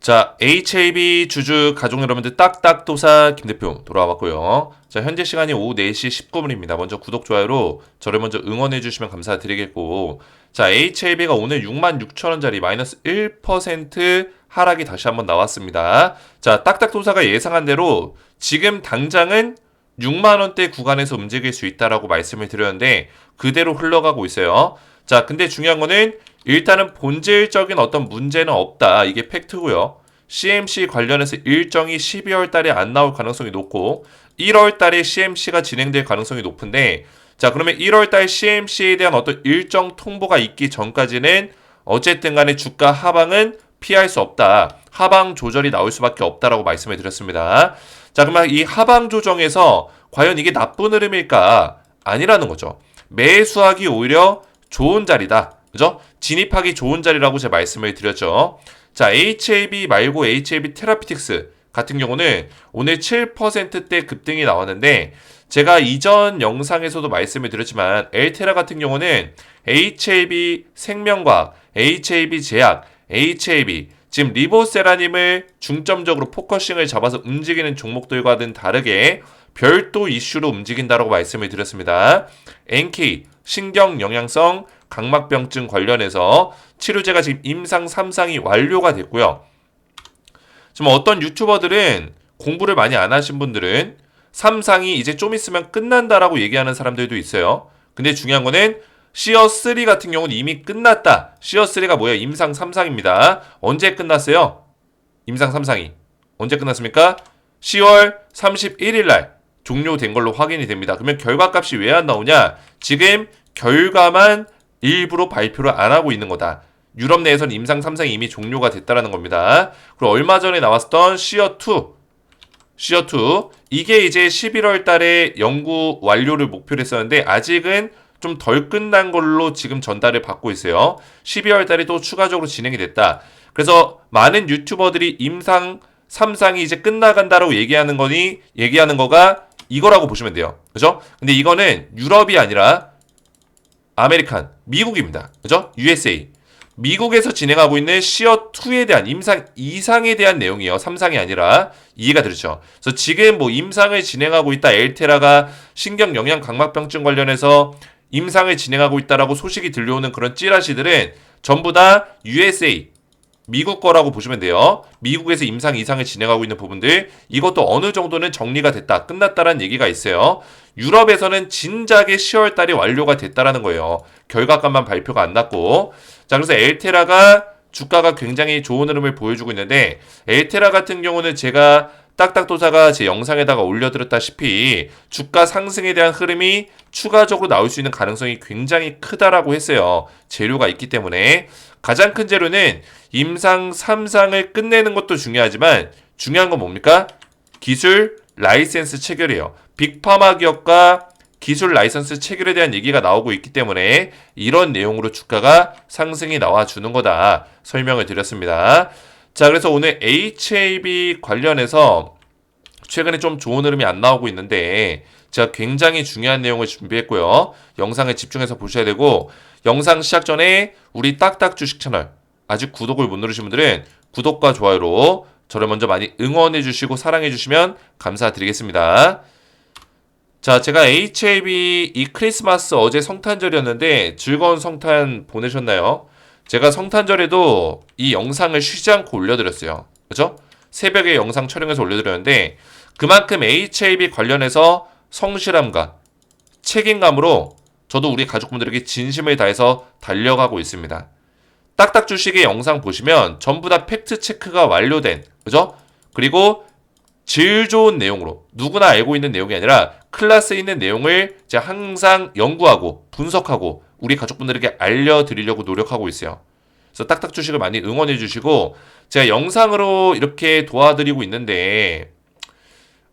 자, HAB 주주 가족 여러분들 딱딱도사 김대표 돌아왔고요. 자, 현재 시간이 오후 4시 19분입니다. 먼저 구독, 좋아요로 저를 먼저 응원해 주시면 감사드리겠고, 자, HAB가 오늘 66,000원짜리 마이너스 1% 하락이 다시 한번 나왔습니다. 자, 딱딱도사가 예상한 대로 지금 당장은 6만원대 구간에서 움직일 수 있다라고 말씀을 드렸는데 그대로 흘러가고 있어요. 자, 근데 중요한 거는 일단은 본질적인 어떤 문제는 없다. 이게 팩트고요. CMC 관련해서 일정이 12월 달에 안 나올 가능성이 높고 1월 달에 CMC가 진행될 가능성이 높은데, 자, 그러면 1월 달 CMC에 대한 어떤 일정 통보가 있기 전까지는 어쨌든 간에 주가 하방은 피할 수 없다. 하방 조절이 나올 수밖에 없다라고 말씀을 드렸습니다. 자, 그러면 이 하방 조정에서 과연 이게 나쁜 흐름일까? 아니라는 거죠. 매수하기 오히려 좋은 자리다. 그죠? 진입하기 좋은 자리라고 제가 말씀을 드렸죠. 자, HAB 말고 HAB 테라피틱스 같은 경우는 오늘 7%대 급등이 나왔는데, 제가 이전 영상에서도 말씀을 드렸지만 엘테라 같은 경우는 HAB 생명과학, HAB 제약, HAB 지금 리보세라님을 중점적으로 포커싱을 잡아서 움직이는 종목들과는 다르게 별도 이슈로 움직인다라고 말씀을 드렸습니다. NK 신경영양성 각막병증 관련해서 치료제가 지금 임상 3상이 완료가 됐고요. 지금 어떤 유튜버들은 공부를 많이 안 하신 분들은 3상이 이제 좀 있으면 끝난다라고 얘기하는 사람들도 있어요. 근데 중요한 거는 시어3 같은 경우는 이미 끝났다. 시어3가 뭐예요? 임상 3상입니다. 언제 끝났어요? 임상 3상이. 언제 끝났습니까? 10월 31일 날 종료된 걸로 확인이 됩니다. 그러면 결과값이 왜 안 나오냐? 지금 결과만 일부러 발표를 안 하고 있는 거다. 유럽 내에서는 임상 3상이 이미 종료가 됐다라는 겁니다. 그리고 얼마 전에 나왔던 시어2 이게 이제 11월 달에 연구 완료를 목표로 했었는데 아직은 좀 덜 끝난 걸로 지금 전달을 받고 있어요. 12월 달에 또 추가적으로 진행이 됐다. 그래서 많은 유튜버들이 임상 3상이 이제 끝나간다라고 얘기하는 거가 이거라고 보시면 돼요. 그죠? 근데 이거는 유럽이 아니라 아메리칸, 미국입니다. 그죠? USA. 미국에서 진행하고 있는 시어2에 대한 임상 2상에 대한 내용이에요. 3상이 아니라. 이해가 되죠? 그래서 지금 뭐 임상을 진행하고 있다. 엘테라가 신경영양 각막병증 관련해서 임상을 진행하고 있다라고 소식이 들려오는 그런 찌라시들은 전부 다 USA, 미국 거라고 보시면 돼요. 미국에서 임상 2상을 진행하고 있는 부분들, 이것도 어느 정도는 정리가 됐다, 끝났다라는 얘기가 있어요. 유럽에서는 진작에 10월 달에 완료가 됐다라는 거예요. 결과값만 발표가 안 났고. 자, 그래서 엘테라가 주가가 굉장히 좋은 흐름을 보여주고 있는데, 엘테라 같은 경우는 제가 딱딱도사가 제 영상에다가 올려드렸다시피 주가 상승에 대한 흐름이 추가적으로 나올 수 있는 가능성이 굉장히 크다라고 했어요. 재료가 있기 때문에. 가장 큰 재료는 임상 3상을 끝내는 것도 중요하지만 중요한 건 뭡니까? 기술 라이센스 체결이에요. 빅파마 기업과 기술 라이선스 체결에 대한 얘기가 나오고 있기 때문에 이런 내용으로 주가가 상승이 나와주는 거다 설명을 드렸습니다. 자, 그래서 오늘 HAB 관련해서 최근에 좀 좋은 흐름이 안 나오고 있는데 제가 굉장히 중요한 내용을 준비했고요. 영상에 집중해서 보셔야 되고, 영상 시작 전에 우리 딱딱 주식 채널 아직 구독을 못 누르신 분들은 구독과 좋아요로 저를 먼저 많이 응원해 주시고 사랑해 주시면 감사드리겠습니다. 자, 제가 HAB 이 크리스마스 어제 성탄절이었는데 즐거운 성탄 보내셨나요? 제가 성탄절에도 이 영상을 쉬지 않고 올려드렸어요. 그죠? 새벽에 영상 촬영해서 올려드렸는데 그만큼 HAB 관련해서 성실함과 책임감으로 저도 우리 가족분들에게 진심을 다해서 달려가고 있습니다. 딱딱 주식의 영상 보시면 전부 다 팩트 체크가 완료된, 그죠? 그리고 질 좋은 내용으로, 누구나 알고 있는 내용이 아니라 클래스 있는 내용을 제가 항상 연구하고 분석하고 우리 가족분들에게 알려드리려고 노력하고 있어요. 그래서 딱딱 주식을 많이 응원해 주시고, 제가 영상으로 이렇게 도와드리고 있는데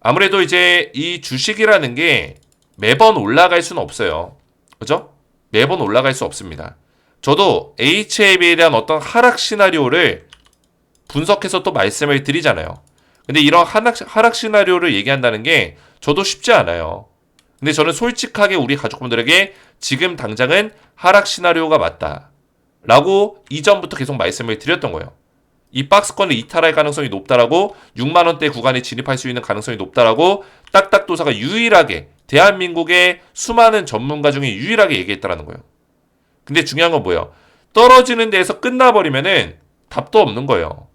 아무래도 이제 이 주식이라는 게 매번 올라갈 수는 없어요. 그죠? 매번 올라갈 수 없습니다. 저도 HAB에 대한 어떤 하락 시나리오를 분석해서 또 말씀을 드리잖아요. 근데 이런 하락 시나리오를 얘기한다는 게 저도 쉽지 않아요. 근데 저는 솔직하게 우리 가족분들에게 지금 당장은 하락 시나리오가 맞다 라고 이전부터 계속 말씀을 드렸던 거예요. 이 박스권을 이탈할 가능성이 높다라고 6만 원대 구간에 진입할 수 있는 가능성이 높다라고 딱딱도사가 유일하게 대한민국의 수많은 전문가 중에 유일하게 얘기했다라는 거예요. 근데 중요한 건 뭐예요? 떨어지는 데에서 끝나버리면은 답도 없는 거예요.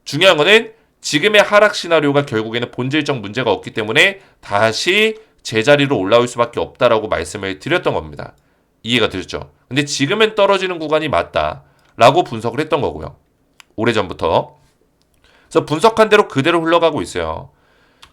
중요한 거는 지금의 하락 시나리오가 결국에는 본질적 문제가 없기 때문에 다시 제자리로 올라올 수밖에 없다라고 말씀을 드렸던 겁니다. 이해가 되셨죠? 근데 지금은 떨어지는 구간이 맞다라고 분석을 했던 거고요. 오래전부터. 그래서 분석한 대로 그대로 흘러가고 있어요.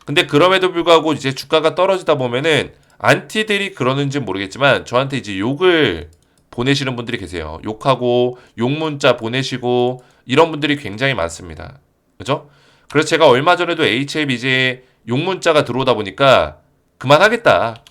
근데 그럼에도 불구하고 이제 주가가 떨어지다 보면은 안티들이 그러는지 모르겠지만 저한테 이제 욕을 보내시는 분들이 계세요. 욕하고 욕 문자 보내시고 이런 분들이 굉장히 많습니다. 그죠? 그래서 제가 얼마 전에도 HLBJ에 욕 문자가 들어오다 보니까 그만하겠다.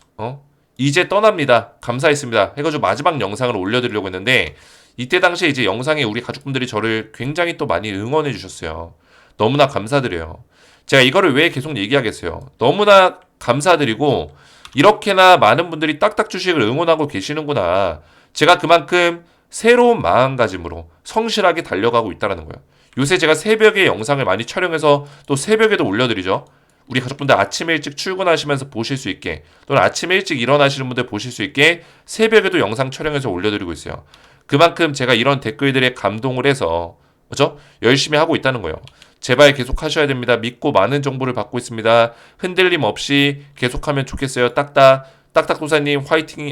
이제 떠납니다. 감사했습니다. 해가지고 마지막 영상을 올려드리려고 했는데 이때 당시에 이제 영상에 우리 가족분들이 저를 굉장히 또 많이 응원해 주셨어요. 너무나 감사드려요. 제가 이거를 왜 계속 얘기하겠어요. 너무나 감사드리고 이렇게나 많은 분들이 딱딱 주식을 응원하고 계시는구나. 제가 그만큼 새로운 마음가짐으로 성실하게 달려가고 있다는 거예요. 요새 제가 새벽에 영상을 많이 촬영해서 또 새벽에도 올려드리죠. 우리 가족분들 아침 일찍 출근하시면서 보실 수 있게 또는 아침 일찍 일어나시는 분들 보실 수 있게 새벽에도 영상 촬영해서 올려드리고 있어요. 그만큼 제가 이런 댓글들에 감동을 해서 그죠? 열심히 하고 있다는 거예요. 제발 계속 하셔야 됩니다. 믿고 많은 정보를 받고 있습니다. 흔들림 없이 계속하면 좋겠어요. 딱딱도사님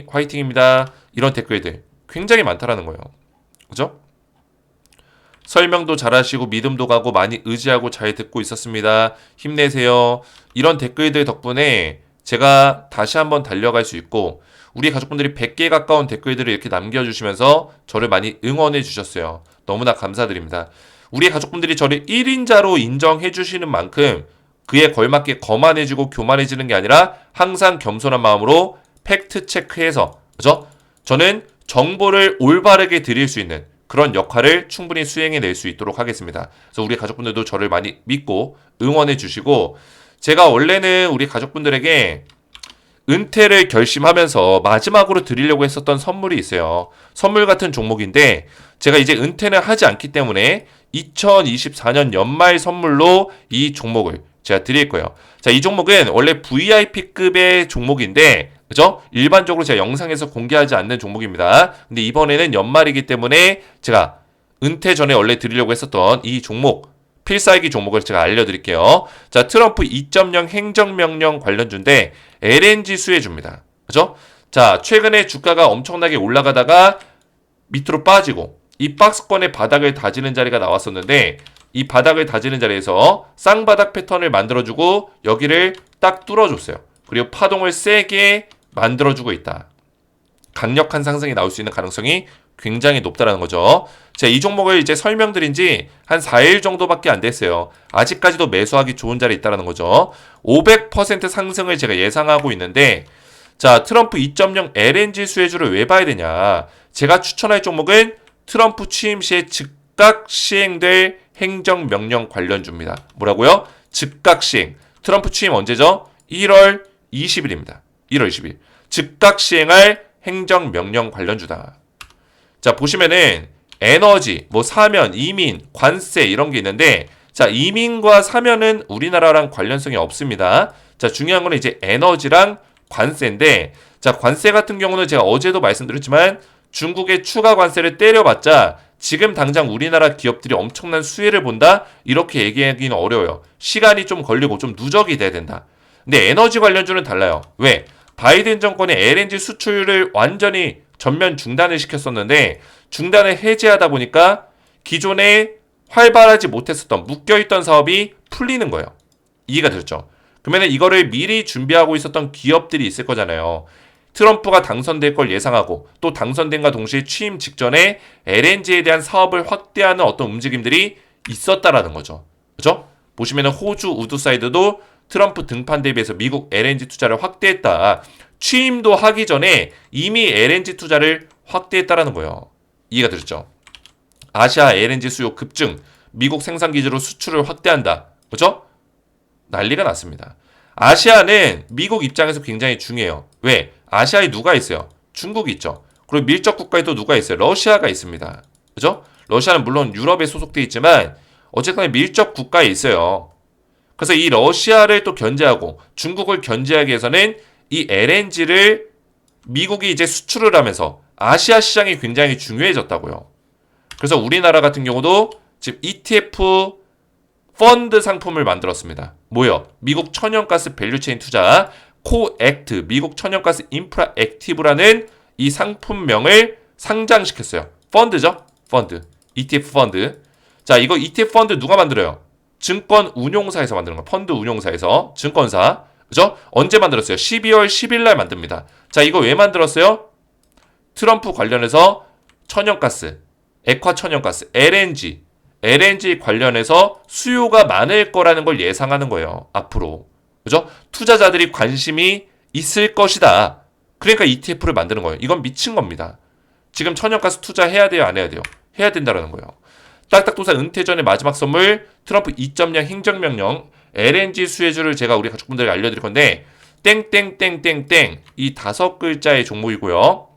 화이팅입니다. 이런 댓글들 굉장히 많다라는 거예요. 그죠? 설명도 잘하시고 믿음도 가고 많이 의지하고 잘 듣고 있었습니다. 힘내세요. 이런 댓글들 덕분에 제가 다시 한번 달려갈 수 있고 우리 가족분들이 100개 가까운 댓글들을 이렇게 남겨주시면서 저를 많이 응원해 주셨어요. 너무나 감사드립니다. 우리 가족분들이 저를 1인자로 인정해 주시는 만큼 그에 걸맞게 거만해지고 교만해지는 게 아니라 항상 겸손한 마음으로 팩트 체크해서 그죠? 저는 정보를 올바르게 드릴 수 있는 그런 역할을 충분히 수행해낼 수 있도록 하겠습니다. 그래서 우리 가족분들도 저를 많이 믿고 응원해 주시고 제가 원래는 우리 가족분들에게 은퇴를 결심하면서 마지막으로 드리려고 했었던 선물이 있어요. 선물 같은 종목인데 제가 이제 은퇴는 하지 않기 때문에 2024년 연말 선물로 이 종목을 제가 드릴 거예요. 자, 이 종목은 원래 VIP급의 종목인데 그죠? 일반적으로 제가 영상에서 공개하지 않는 종목입니다. 근데 이번에는 연말이기 때문에 제가 은퇴 전에 원래 드리려고 했었던 이 종목 필살기 종목을 제가 알려드릴게요. 자, 트럼프 2.0 행정명령 관련주인데 LNG 수혜주입니다. 그죠? 자, 최근에 주가가 엄청나게 올라가다가 밑으로 빠지고 이 박스권의 바닥을 다지는 자리가 나왔었는데 이 바닥을 다지는 자리에서 쌍바닥 패턴을 만들어주고 여기를 딱 뚫어줬어요. 그리고 파동을 세게 만들어주고 있다. 강력한 상승이 나올 수 있는 가능성이 굉장히 높다는 거죠. 제가 이 종목을 이제 설명드린 지 한 4일 정도밖에 안 됐어요. 아직까지도 매수하기 좋은 자리에 있다는 거죠. 500% 상승을 제가 예상하고 있는데 자, 트럼프 2.0 LNG 수혜주를 왜 봐야 되냐. 제가 추천할 종목은 트럼프 취임 시에 즉각 시행될 행정명령 관련주입니다. 뭐라고요? 즉각 시행. 트럼프 취임 언제죠? 1월 20일입니다. 1월 20일. 즉각 시행할 행정명령 관련주다. 자, 보시면은 에너지, 뭐 사면, 이민, 관세 이런 게 있는데 자, 이민과 사면은 우리나라랑 관련성이 없습니다. 자, 중요한 거는 이제 에너지랑 관세인데 자, 관세 같은 경우는 제가 어제도 말씀드렸지만 중국의 추가 관세를 때려봤자 지금 당장 우리나라 기업들이 엄청난 수혜를 본다? 이렇게 얘기하기는 어려워요. 시간이 좀 걸리고 좀 누적이 돼야 된다. 근데 에너지 관련주는 달라요. 왜? 바이든 정권의 LNG 수출을 완전히 전면 중단을 시켰었는데 중단을 해제하다 보니까 기존에 활발하지 못했었던 묶여있던 사업이 풀리는 거예요. 이해가 되셨죠? 그러면 이거를 미리 준비하고 있었던 기업들이 있을 거잖아요. 트럼프가 당선될 걸 예상하고 또 당선된과 동시에 취임 직전에 LNG에 대한 사업을 확대하는 어떤 움직임들이 있었다라는 거죠. 그죠? 보시면은 호주 우드사이드도 트럼프 등판 대비해서 미국 LNG 투자를 확대했다. 취임도 하기 전에 이미 LNG 투자를 확대했다라는 거예요. 이해가 되셨죠? 아시아 LNG 수요 급증, 미국 생산 기지로 수출을 확대한다. 그죠? 난리가 났습니다. 아시아는 미국 입장에서 굉장히 중요해요. 왜? 아시아에 누가 있어요? 중국이 있죠. 그리고 밀접 국가에 또 누가 있어요? 러시아가 있습니다. 그죠? 러시아는 물론 유럽에 소속돼 있지만 어쨌거나 밀접 국가에 있어요. 그래서 이 러시아를 또 견제하고 중국을 견제하기 위해서는 이 LNG를 미국이 이제 수출을 하면서 아시아 시장이 굉장히 중요해졌다고요. 그래서 우리나라 같은 경우도 지금 ETF 펀드 상품을 만들었습니다. 뭐요? 미국 천연가스 밸류체인 투자 코액트 미국 천연가스 인프라 액티브라는 이 상품명을 상장시켰어요. 펀드죠? 펀드. ETF 펀드. 자, 이거 ETF 펀드 누가 만들어요? 증권 운용사에서 만드는 거. 펀드 운용사에서 증권사. 그죠? 언제 만들었어요? 12월 10일 날 만듭니다. 자, 이거 왜 만들었어요? 트럼프 관련해서 천연가스, 액화 천연가스, LNG 관련해서 수요가 많을 거라는 걸 예상하는 거예요. 앞으로. 그죠? 투자자들이 관심이 있을 것이다. 그러니까 ETF를 만드는 거예요. 이건 미친 겁니다. 지금 천연가스 투자해야 돼요? 안 해야 돼요? 해야 된다라는 거예요. 딱딱도사 은퇴 전의 마지막 선물 트럼프 2.0 행정명령 LNG 수혜주를 제가 우리 가족분들에게 알려드릴 건데 땡땡땡땡땡 이 5글자의 종목이고요.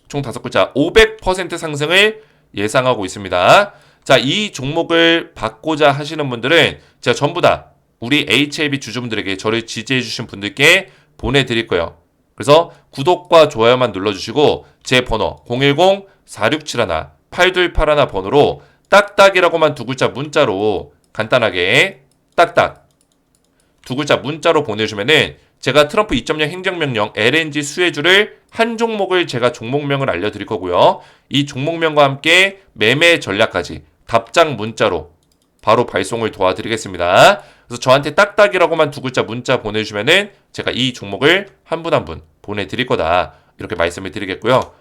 총 5글자 500% 상승을 예상하고 있습니다. 자, 이 종목을 받고자 하시는 분들은 제가 전부 다 우리 HLB 주주분들에게 저를 지지해 주신 분들께 보내드릴 거예요. 그래서 구독과 좋아요만 눌러주시고 제 번호 010-4671-8281 번호로 딱딱이라고만 2글자 문자로 간단하게 딱딱 2글자 문자로 보내주면은 제가 트럼프 2.0 행정명령 LNG 수혜주를 한 종목을 제가 종목명을 알려드릴 거고요. 이 종목명과 함께 매매 전략까지 답장 문자로 바로 발송을 도와드리겠습니다. 그래서 저한테 딱딱이라고만 2글자 문자 보내주면은 제가 이 종목을 한 분 한 분 보내드릴 거다. 이렇게 말씀을 드리겠고요.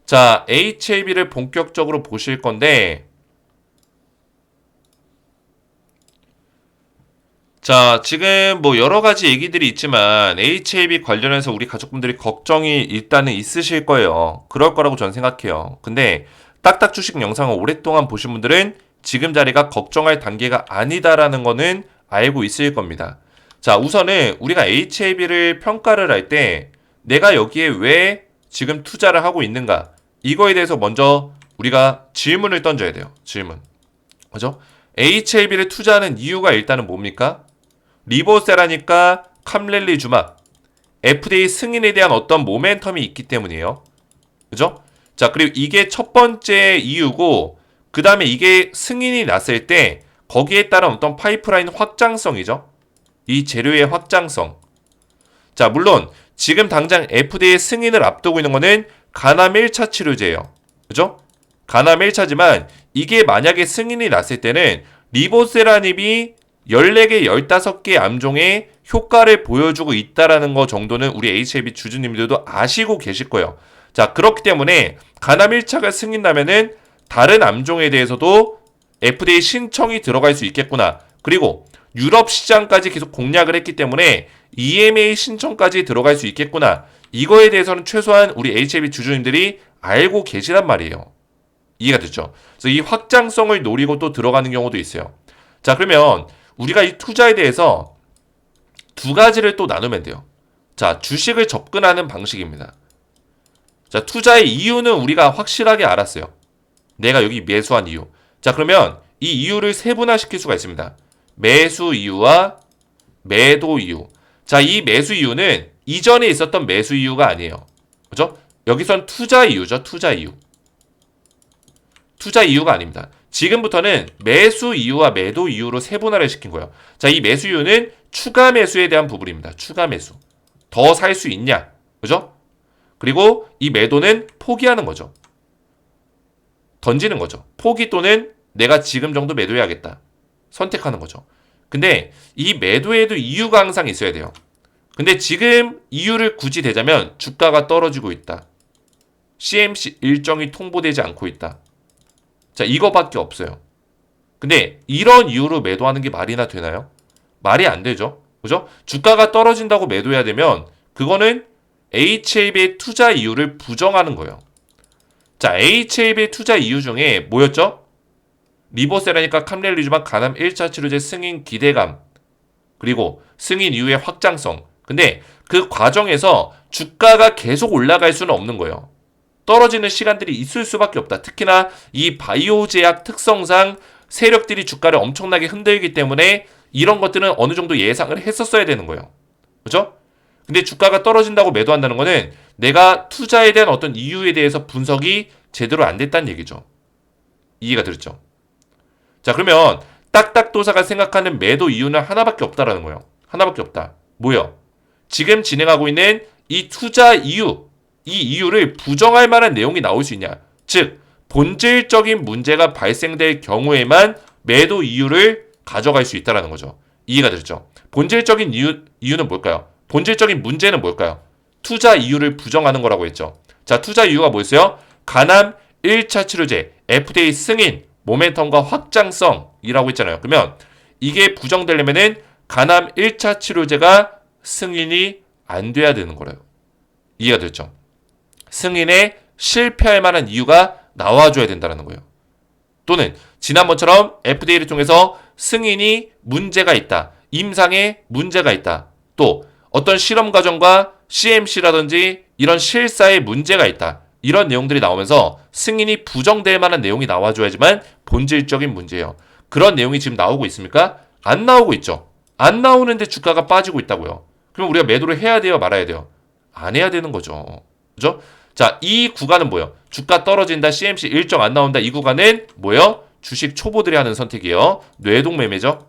자, HLB를 본격적으로 보실 건데 자, 지금 뭐 여러 가지 얘기들이 있지만 HLB 관련해서 우리 가족분들이 걱정이 일단은 있으실 거예요. 그럴 거라고 저는 생각해요. 근데 딱딱 주식 영상을 오랫동안 보신 분들은 지금 자리가 걱정할 단계가 아니다라는 거는 알고 있을 겁니다. 자, 우선은 우리가 HLB를 평가를 할 때 내가 여기에 왜 지금 투자를 하고 있는가? 이거에 대해서 먼저 우리가 질문을 던져야 돼요. 질문. 그죠? HLB를 투자하는 이유가 일단은 뭡니까? 리보세라니까 캄렐리주막 FDA 승인에 대한 어떤 모멘텀이 있기 때문이에요. 그죠? 자, 그리고 이게 첫 번째 이유고 그 다음에 이게 승인이 났을 때 거기에 따른 어떤 파이프라인 확장성이죠. 이 재료의 확장성. 자, 물론 지금 당장 FDA 승인을 앞두고 있는 거는 가남 1차 치료제예요. 그죠? 가남 1차지만 이게 만약에 승인이 났을 때는 리보세라닙이 14개, 15개 암종의 효과를 보여주고 있다라는 거 정도는 우리 HLB 주주님들도 아시고 계실 거예요. 자, 그렇기 때문에 가남 1차가 승인 나면은 다른 암종에 대해서도 FDA 신청이 들어갈 수 있겠구나. 그리고 유럽 시장까지 계속 공략을 했기 때문에 EMA 신청까지 들어갈 수 있겠구나. 이거에 대해서는 최소한 우리 HLB 주주님들이 알고 계시단 말이에요. 이해가 됐죠? 그래서 이 확장성을 노리고 또 들어가는 경우도 있어요. 자, 그러면 우리가 이 투자에 대해서 두 가지를 또 나누면 돼요. 자, 주식을 접근하는 방식입니다. 자, 투자의 이유는 우리가 확실하게 알았어요. 내가 여기 매수한 이유. 자, 그러면 이 이유를 세분화시킬 수가 있습니다. 매수 이유와 매도 이유. 자, 이 매수 이유는 이전에 있었던 매수 이유가 아니에요. 그죠? 여기선 투자 이유죠. 투자 이유. 투자 이유가 아닙니다. 지금부터는 매수 이유와 매도 이유로 세분화를 시킨 거예요. 자, 이 매수 이유는 추가 매수에 대한 부분입니다. 추가 매수. 더 살 수 있냐? 그죠? 그리고 이 매도는 포기하는 거죠. 던지는 거죠. 포기 또는 내가 지금 정도 매도해야겠다. 선택하는 거죠. 근데 이 매도에도 이유가 항상 있어야 돼요. 근데 지금 이유를 굳이 대자면 주가가 떨어지고 있다. CMC 일정이 통보되지 않고 있다. 자, 이거밖에 없어요. 근데 이런 이유로 매도하는 게 말이나 되나요? 말이 안 되죠. 그죠? 주가가 떨어진다고 매도해야 되면 그거는 HLB의 투자 이유를 부정하는 거예요. 자, HLB의 투자 이유 중에 뭐였죠? 리보세라니까 캄렐리주막 가남 1차 치료제 승인 기대감, 그리고 승인 이후의 확장성. 근데 그 과정에서 주가가 계속 올라갈 수는 없는 거예요. 떨어지는 시간들이 있을 수밖에 없다. 특히나 이 바이오 제약 특성상 세력들이 주가를 엄청나게 흔들기 때문에 이런 것들은 어느 정도 예상을 했었어야 되는 거예요. 그죠? 근데 주가가 떨어진다고 매도한다는 거는 내가 투자에 대한 어떤 이유에 대해서 분석이 제대로 안 됐다는 얘기죠. 이해가 되죠? 자, 그러면 딱딱도사가 생각하는 매도 이유는 하나밖에 없다라는 거예요. 하나밖에 없다. 뭐요? 지금 진행하고 있는 이 투자 이유, 이 이유를 부정할 만한 내용이 나올 수 있냐? 즉, 본질적인 문제가 발생될 경우에만 매도 이유를 가져갈 수 있다는 거죠. 이해가 되죠? 본질적인 이유는 뭘까요? 본질적인 문제는 뭘까요? 투자 이유를 부정하는 거라고 했죠. 자, 투자 이유가 뭐였어요? 간암 1차 치료제, FDA 승인, 모멘텀과 확장성이라고 했잖아요. 그러면 이게 부정되려면은 간암 1차 치료제가 승인이 안 돼야 되는 거래요. 이해가 됐죠? 승인에 실패할 만한 이유가 나와줘야 된다는 거예요. 또는 지난번처럼 FDA를 통해서 승인이 문제가 있다. 임상에 문제가 있다. 또 어떤 실험 과정과 CMC라든지 이런 실사에 문제가 있다. 이런 내용들이 나오면서 승인이 부정될 만한 내용이 나와줘야지만 본질적인 문제예요. 그런 내용이 지금 나오고 있습니까? 안 나오고 있죠. 안 나오는데 주가가 빠지고 있다고요. 그럼 우리가 매도를 해야 돼요? 말아야 돼요? 안 해야 되는 거죠. 그죠? 자, 이 구간은 뭐예요? 주가 떨어진다, CMC 일정 안 나온다. 이 구간은 뭐예요? 주식 초보들이 하는 선택이에요. 뇌동매매죠?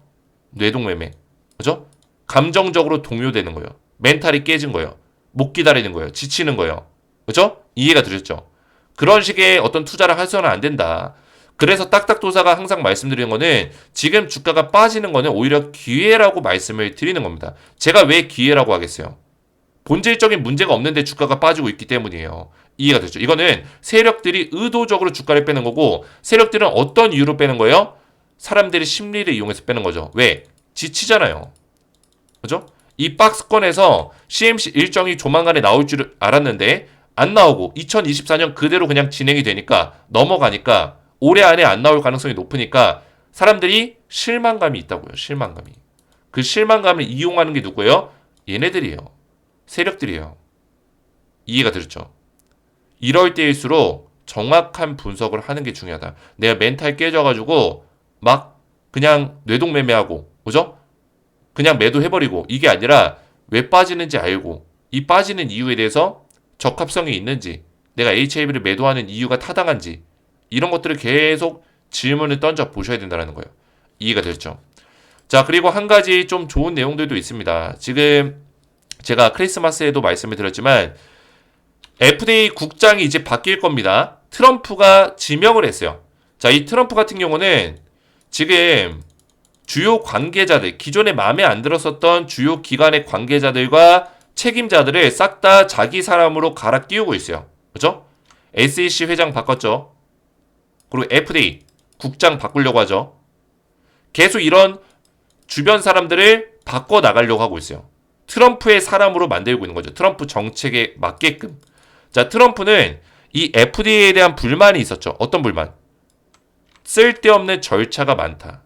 뇌동매매. 그죠? 감정적으로 동요되는 거예요. 멘탈이 깨진 거예요. 못 기다리는 거예요. 지치는 거예요. 그죠? 이해가 되셨죠? 그런 식의 어떤 투자를 해서는 안 된다. 그래서 딱딱도사가 항상 말씀드리는 거는 지금 주가가 빠지는 거는 오히려 기회라고 말씀을 드리는 겁니다. 제가 왜 기회라고 하겠어요? 본질적인 문제가 없는데 주가가 빠지고 있기 때문이에요. 이해가 되죠? 이거는 세력들이 의도적으로 주가를 빼는 거고 세력들은 어떤 이유로 빼는 거예요? 사람들의 심리를 이용해서 빼는 거죠. 왜? 지치잖아요. 그죠? 이 박스권에서 CMC 일정이 조만간에 나올 줄 알았는데 안 나오고 2024년 그대로 그냥 진행이 되니까 넘어가니까 올해 안에 안 나올 가능성이 높으니까 사람들이 실망감이 있다고요. 실망감이. 그 실망감을 이용하는 게 누구예요? 얘네들이에요. 세력들이에요. 이해가 되셨죠? 이럴 때일수록 정확한 분석을 하는 게 중요하다. 내가 멘탈 깨져가지고 막 그냥 뇌동매매하고 그죠? 그냥 매도해버리고 이게 아니라 왜 빠지는지 알고 이 빠지는 이유에 대해서 적합성이 있는지 내가 HIB를 매도하는 이유가 타당한지 이런 것들을 계속 질문을 던져 보셔야 된다는 거예요. 이해가 되셨죠? 자, 그리고 한 가지 좀 좋은 내용들도 있습니다. 지금 제가 크리스마스에도 말씀을 드렸지만 FDA 국장이 이제 바뀔 겁니다. 트럼프가 지명을 했어요. 자, 이 트럼프 같은 경우는 지금 주요 관계자들, 기존에 마음에 안 들었었던 주요 기관의 관계자들과 책임자들을 싹 다 자기 사람으로 갈아 끼우고 있어요. 그죠? SEC 회장 바꿨죠. 그리고 FDA 국장 바꾸려고 하죠. 계속 이런 주변 사람들을 바꿔 나가려고 하고 있어요. 트럼프의 사람으로 만들고 있는 거죠. 트럼프 정책에 맞게끔. 자, 트럼프는 이 FDA에 대한 불만이 있었죠. 어떤 불만? 쓸데없는 절차가 많다.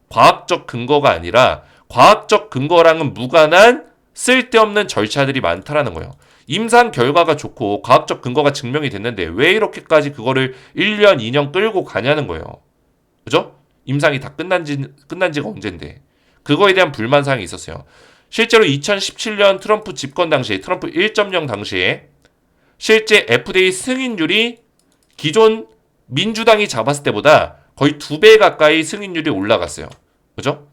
과학적 근거가 아니라 과학적 근거랑은 무관한 쓸데없는 절차들이 많다라는 거예요. 임상 결과가 좋고 과학적 근거가 증명이 됐는데 왜 이렇게까지 그거를 1년, 2년 끌고 가냐는 거예요. 그죠? 임상이 다 끝난 지가 언젠데. 그거에 대한 불만사항이 있었어요. 실제로 2017년 트럼프 집권 당시에, 트럼프 1.0 당시에 실제 FDA 승인율이 기존 민주당이 잡았을 때보다 거의 2배 가까이 승인율이 올라갔어요. 그죠?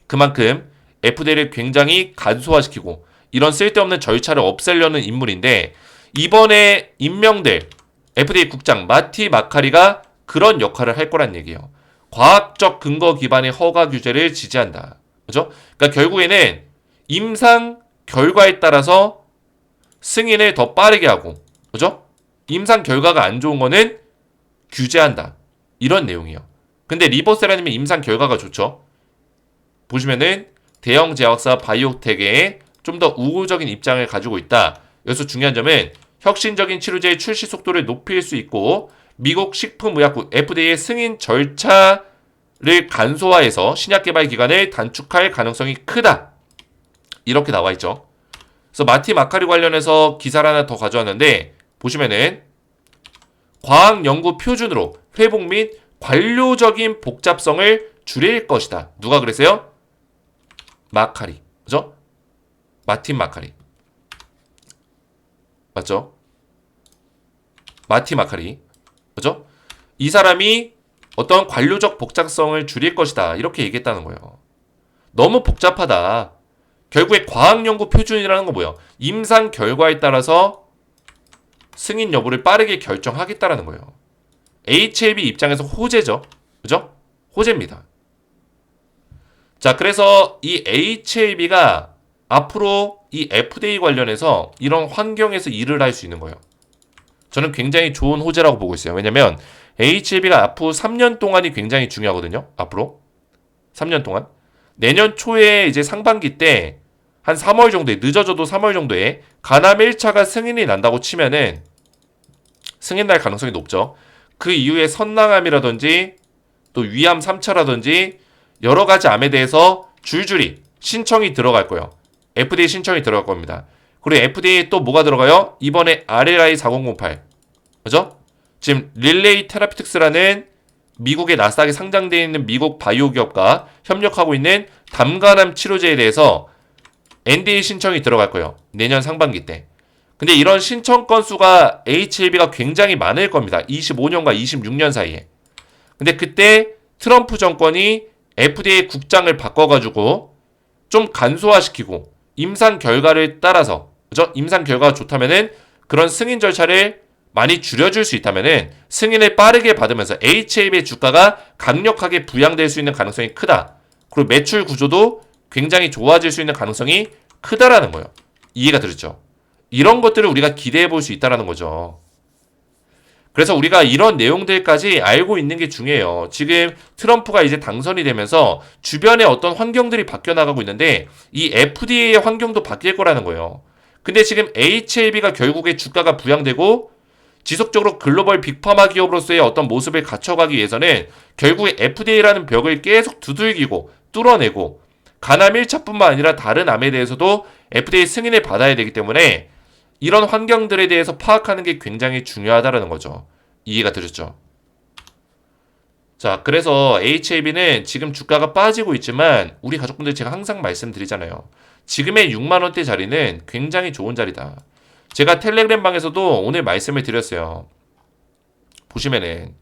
그만큼 FDA를 굉장히 간소화시키고 이런 쓸데없는 절차를 없애려는 인물인데 이번에 임명될 FDA 국장 마티 마카리가 그런 역할을 할 거란 얘기예요. 과학적 근거 기반의 허가 규제를 지지한다. 그죠? 그러니까 결국에는 임상 결과에 따라서 승인을 더 빠르게 하고, 그죠? 임상 결과가 안 좋은 거는 규제한다. 이런 내용이에요. 근데 리보세라님은 임상 결과가 좋죠. 보시면은 대형 제약사 바이오텍에 좀 더 우호적인 입장을 가지고 있다. 여기서 중요한 점은 혁신적인 치료제의 출시 속도를 높일 수 있고 미국 식품의약국 FDA의 승인 절차를 간소화해서 신약 개발 기간을 단축할 가능성이 크다. 이렇게 나와 있죠. 그래서 마티 마카리 관련해서 기사를 하나 더 가져왔는데 보시면은 과학 연구 표준으로 회복 및 관료적인 복잡성을 줄일 것이다. 누가 그랬어요? 마카리. 그죠? 마틴 마카리. 맞죠? 마틴 마카리. 그죠? 이 사람이 어떤 관료적 복잡성을 줄일 것이다. 이렇게 얘기했다는 거예요. 너무 복잡하다. 결국에 과학연구 표준이라는 건 뭐예요? 임상 결과에 따라서 승인 여부를 빠르게 결정하겠다라는 거예요. HLB 입장에서 호재죠. 그죠? 호재입니다. 자, 그래서 이 HLB가 앞으로 이 FDA 관련해서 이런 환경에서 일을 할 수 있는 거예요. 저는 굉장히 좋은 호재라고 보고 있어요. 왜냐면 HLB가 앞으로 3년 동안이 굉장히 중요하거든요. 앞으로 3년 동안. 내년 초에 이제 상반기 때 한 3월 정도에, 늦어져도 3월 정도에 간암 1차가 승인이 난다고 치면은 승인 날 가능성이 높죠. 그 이후에 선낭암이라든지 또 위암 3차라든지 여러 가지 암에 대해서 줄줄이 신청이 들어갈 거예요. FDA 신청이 들어갈 겁니다. 그리고 FDA 또 뭐가 들어가요? 이번에 RLI 4008. 그죠? 지금 릴레이 테라피틱스라는 미국의 나스닥에 상장되어 있는 미국 바이오 기업과 협력하고 있는 담간암 치료제에 대해서 NDA 신청이 들어갈 거예요. 내년 상반기 때. 근데 이런 신청 건수가 HLB가 굉장히 많을 겁니다. 25년과 26년 사이에. 근데 그때 트럼프 정권이 FDA 국장을 바꿔가지고 좀 간소화시키고 임상 결과를 따라서, 그죠? 임상 결과가 좋다면은 그런 승인 절차를 많이 줄여줄 수 있다면은 승인을 빠르게 받으면서 HLB의 주가가 강력하게 부양될 수 있는 가능성이 크다. 그리고 매출 구조도 굉장히 좋아질 수 있는 가능성이 크다라는 거예요. 이해가 되셨죠? 이런 것들을 우리가 기대해 볼 수 있다라는 거죠. 그래서 우리가 이런 내용들까지 알고 있는 게 중요해요. 지금 트럼프가 이제 당선이 되면서 주변에 어떤 환경들이 바뀌어 나가고 있는데 이 FDA의 환경도 바뀔 거라는 거예요. 근데 지금 HLB가 결국에 주가가 부양되고 지속적으로 글로벌 빅파마 기업으로서의 어떤 모습을 갖춰가기 위해서는 결국에 FDA라는 벽을 계속 두들기고 뚫어내고 간암 1차뿐만 아니라 다른 암에 대해서도 FDA 승인을 받아야 되기 때문에 이런 환경들에 대해서 파악하는 게 굉장히 중요하다는 거죠. 이해가 되셨죠? 자, 그래서 HLB는 지금 주가가 빠지고 있지만 우리 가족분들 제가 항상 말씀드리잖아요. 지금의 6만원대 자리는 굉장히 좋은 자리다. 제가 텔레그램 방에서도 오늘 말씀을 드렸어요. 보시면은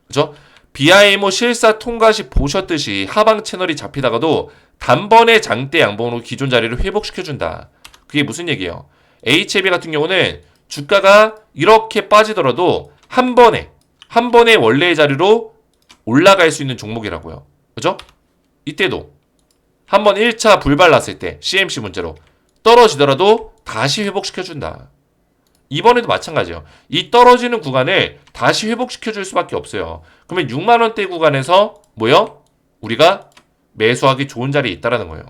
그죠? BIMO 실사 통과 시 보셨듯이 하방 채널이 잡히다가도 단번에 장대 양봉으로 기존 자리를 회복시켜준다. 그게 무슨 얘기예요? HLB 같은 경우는 주가가 이렇게 빠지더라도 한 번에 원래의 자리로 올라갈 수 있는 종목이라고요. 그죠? 이때도 한번 1차 불발 났을 때 CMC 문제로 떨어지더라도 다시 회복시켜준다. 이번에도 마찬가지예요. 이 떨어지는 구간을 다시 회복시켜줄 수밖에 없어요. 그러면 6만원대 구간에서 뭐요? 우리가 매수하기 좋은 자리에 있다는 거예요.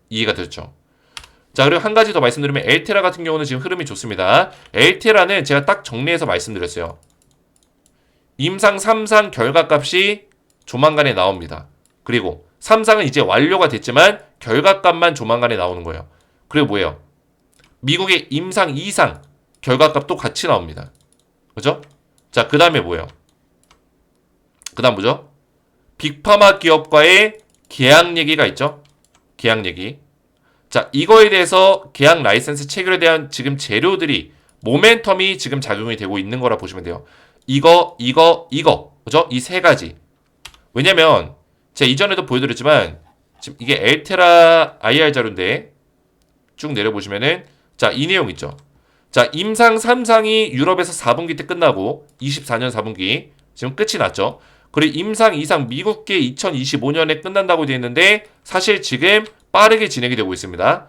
이해가 됐죠? 자, 그리고 한 가지 더 말씀드리면 엘테라 같은 경우는 지금 흐름이 좋습니다. 엘테라는 제가 딱 정리해서 말씀드렸어요. 임상 3상 결과값이 조만간에 나옵니다. 그리고 3상은 이제 완료가 됐지만 결과값만 조만간에 나오는 거예요. 그리고 뭐예요? 미국의 임상 2상 결과값도 같이 나옵니다. 그죠? 자, 그 다음에 뭐예요? 그 다음 뭐죠? 빅파마 기업과의 계약 얘기가 있죠? 계약 얘기. 자, 이거에 대해서 계약 라이센스 체결에 대한 지금 재료들이 모멘텀이 지금 작용이 되고 있는 거라 보시면 돼요. 이거. 그죠? 이 세 가지. 왜냐면 제가 이전에도 보여드렸지만 지금 이게 엘테라 IR 자료인데 쭉 내려보시면은 자, 이 내용 있죠? 자, 임상 3상이 유럽에서 4분기 때 끝나고 24년 4분기 지금 끝이 났죠. 그리고 임상 2상 미국계 2025년에 끝난다고 되어 있는데 사실 지금 빠르게 진행이 되고 있습니다.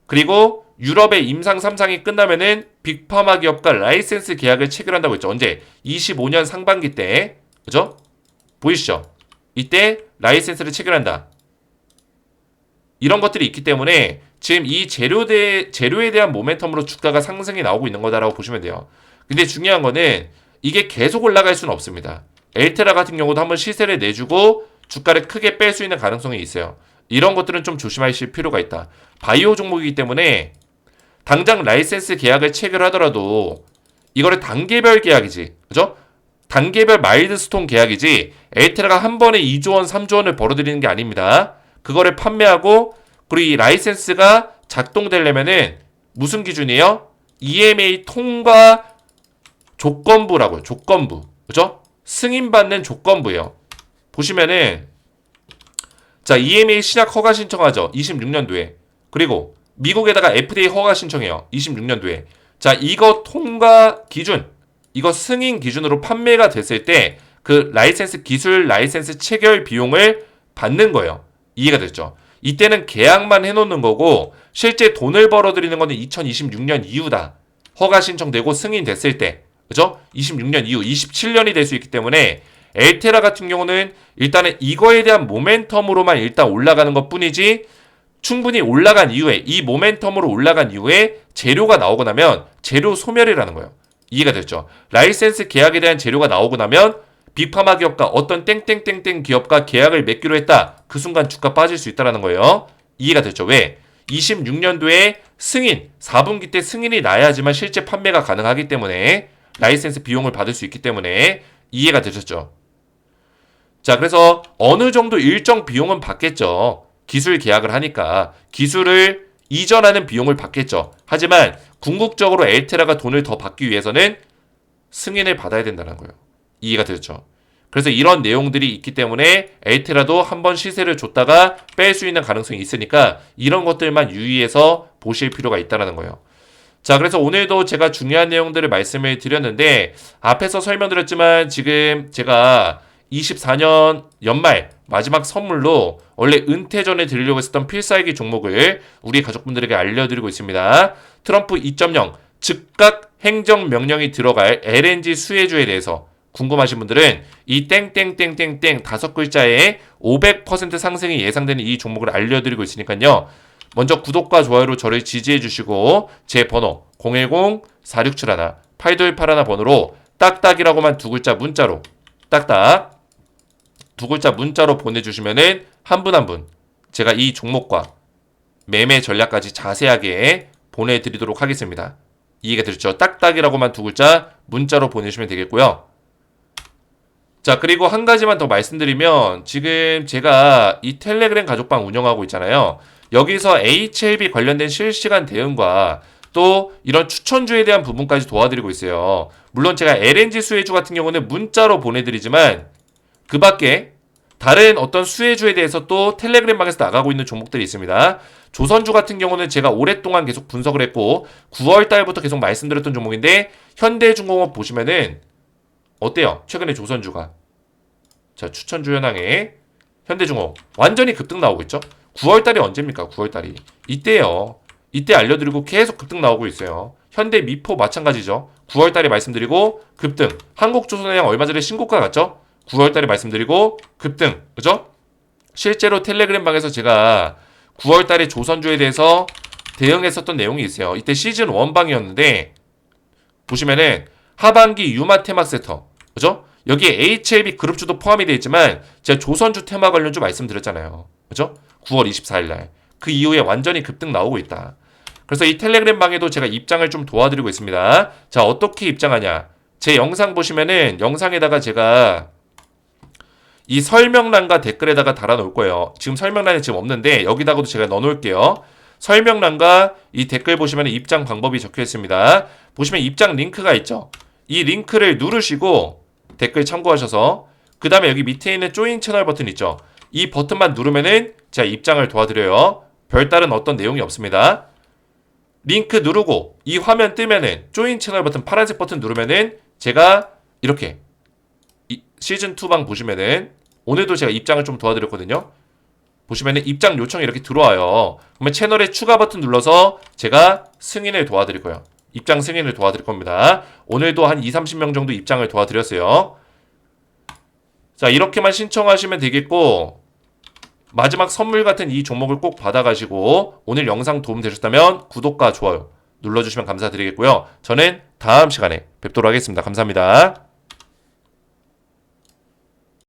그리고 유럽의 임상 3상이 끝나면은 빅파마 기업과 라이센스 계약을 체결한다고 했죠. 언제? 25년 상반기 때. 그죠? 보이시죠? 이때 라이센스를 체결한다. 이런 것들이 있기 때문에 지금 이 재료에 대한 모멘텀으로 주가가 상승이 나오고 있는 거다라고 보시면 돼요. 근데 중요한 거는 이게 계속 올라갈 수는 없습니다. 엘테라 같은 경우도 한번 시세를 내주고 주가를 크게 뺄 수 있는 가능성이 있어요. 이런 것들은 좀 조심하실 필요가 있다. 바이오 종목이기 때문에 당장 라이센스 계약을 체결하더라도 이거를 단계별 계약이지. 그죠? 단계별 마일드스톤 계약이지 엘테라가 한 번에 2조 원, 3조 원을 벌어들이는 게 아닙니다. 그거를 판매하고 그리고 이 라이센스가 작동되려면은 무슨 기준이에요? EMA 통과 조건부라고요. 조건부. 그죠? 승인받는 조건부예요. 보시면은 자, EMA 신약 허가 신청하죠. 26년도에. 그리고 미국에다가 FDA 허가 신청해요. 26년도에. 자, 이거 통과 기준, 이거 승인 기준으로 판매가 됐을 때 그 라이센스 기술 라이센스 체결 비용을 받는 거예요. 이해가 됐죠? 이때는 계약만 해놓는 거고 실제 돈을 벌어들이는 거는 2026년 이후다. 허가 신청되고 승인됐을 때. 그죠? 26년 이후 27년이 될 수 있기 때문에 엘테라 같은 경우는 일단은 이거에 대한 모멘텀으로만 일단 올라가는 것 뿐이지 충분히 올라간 이후에 이 모멘텀으로 올라간 이후에 재료가 나오고 나면 재료 소멸이라는 거예요. 이해가 됐죠? 라이센스 계약에 대한 재료가 나오고 나면 빅파마 기업과 어떤 땡땡땡땡 기업과 계약을 맺기로 했다. 그 순간 주가 빠질 수 있다는 거예요. 이해가 됐죠? 왜? 26년도에 승인, 4분기 때 승인이 나야지만 실제 판매가 가능하기 때문에 라이센스 비용을 받을 수 있기 때문에 이해가 되셨죠? 자, 그래서 어느 정도 일정 비용은 받겠죠. 기술 계약을 하니까 기술을 이전하는 비용을 받겠죠. 하지만 궁극적으로 엘테라가 돈을 더 받기 위해서는 승인을 받아야 된다는 거예요. 이해가 되죠? 그래서 이런 내용들이 있기 때문에 엘테라도 한번 시세를 줬다가 뺄 수 있는 가능성이 있으니까 이런 것들만 유의해서 보실 필요가 있다는 거예요. 자, 그래서 오늘도 제가 중요한 내용들을 말씀을 드렸는데 앞에서 설명드렸지만 지금 제가 24년 연말 마지막 선물로 원래 은퇴 전에 드리려고 했었던 필살기 종목을 우리 가족분들에게 알려드리고 있습니다. 트럼프 2.0 즉각 행정명령이 들어갈 LNG 수혜주에 대해서 궁금하신 분들은 이 땡땡땡땡땡 5글자에 500% 상승이 예상되는 이 종목을 알려드리고 있으니까요. 먼저 구독과 좋아요로 저를 지지해 주시고 제 번호 010-4671-8281 번호로 딱딱이라고만 2글자 문자로 딱딱 2글자 문자로 보내주시면은 한 분 한 분 제가 이 종목과 매매 전략까지 자세하게 보내드리도록 하겠습니다. 이해가 되셨죠? 딱딱이라고만 2글자 문자로 보내주시면 되겠고요. 자, 그리고 한 가지만 더 말씀드리면 지금 제가 이 텔레그램 가족방 운영하고 있잖아요. 여기서 HLB 관련된 실시간 대응과 또 이런 추천주에 대한 부분까지 도와드리고 있어요. 물론 제가 LNG 수혜주 같은 경우는 문자로 보내드리지만 그 밖에 다른 어떤 수혜주에 대해서 또 텔레그램 방에서 나가고 있는 종목들이 있습니다. 조선주 같은 경우는 제가 오랫동안 계속 분석을 했고 9월 달부터 계속 말씀드렸던 종목인데 현대중공업 보시면은 어때요? 최근에 조선주가 자, 추천주 현황에 현대중공업 완전히 급등 나오고 있죠? 9월 달이 언제입니까? 9월 달이 이때요. 이때 알려드리고 계속 급등 나오고 있어요. 현대 미포 마찬가지죠. 9월 달에 말씀드리고 급등. 한국조선해양 얼마 전에 신고가 갔죠? 9월 달에 말씀드리고 급등. 그죠? 실제로 텔레그램 방에서 제가 9월 달에 조선주에 대해서 대응했었던 내용이 있어요. 이때 시즌 1방이었는데 보시면은 하반기 유마 테마 세터. 그죠? 여기에 HLB 그룹주도 포함이 되어 있지만 제가 조선주 테마 관련주 말씀드렸잖아요. 그죠? 9월 24일 날. 그 이후에 완전히 급등 나오고 있다. 그래서 이 텔레그램 방에도 제가 입장을 좀 도와드리고 있습니다. 자, 어떻게 입장하냐? 제 영상 보시면은 영상에다가 제가 이 설명란과 댓글에다가 달아놓을 거예요. 지금 설명란에 지금 없는데 여기다가도 제가 넣어놓을게요. 설명란과 이 댓글 보시면 입장 방법이 적혀 있습니다. 보시면 입장 링크가 있죠. 이 링크를 누르시고 댓글 참고하셔서 그 다음에 여기 밑에 있는 조인 채널 버튼 있죠. 이 버튼만 누르면은 제가 입장을 도와드려요. 별다른 어떤 내용이 없습니다. 링크 누르고 이 화면 뜨면은 조인 채널 버튼 파란색 버튼 누르면은 제가 이렇게 시즌2방 보시면은 오늘도 제가 입장을 좀 도와드렸거든요. 보시면은 입장 요청이 이렇게 들어와요. 그러면 채널에 추가 버튼 눌러서 제가 승인을 도와드릴 거예요. 입장 승인을 도와드릴 겁니다. 오늘도 한 20-30명 정도 입장을 도와드렸어요. 자, 이렇게만 신청하시면 되겠고 마지막 선물 같은 이 종목을 꼭 받아가시고 오늘 영상 도움 되셨다면 구독과 좋아요 눌러주시면 감사드리겠고요. 저는 다음 시간에 뵙도록 하겠습니다. 감사합니다.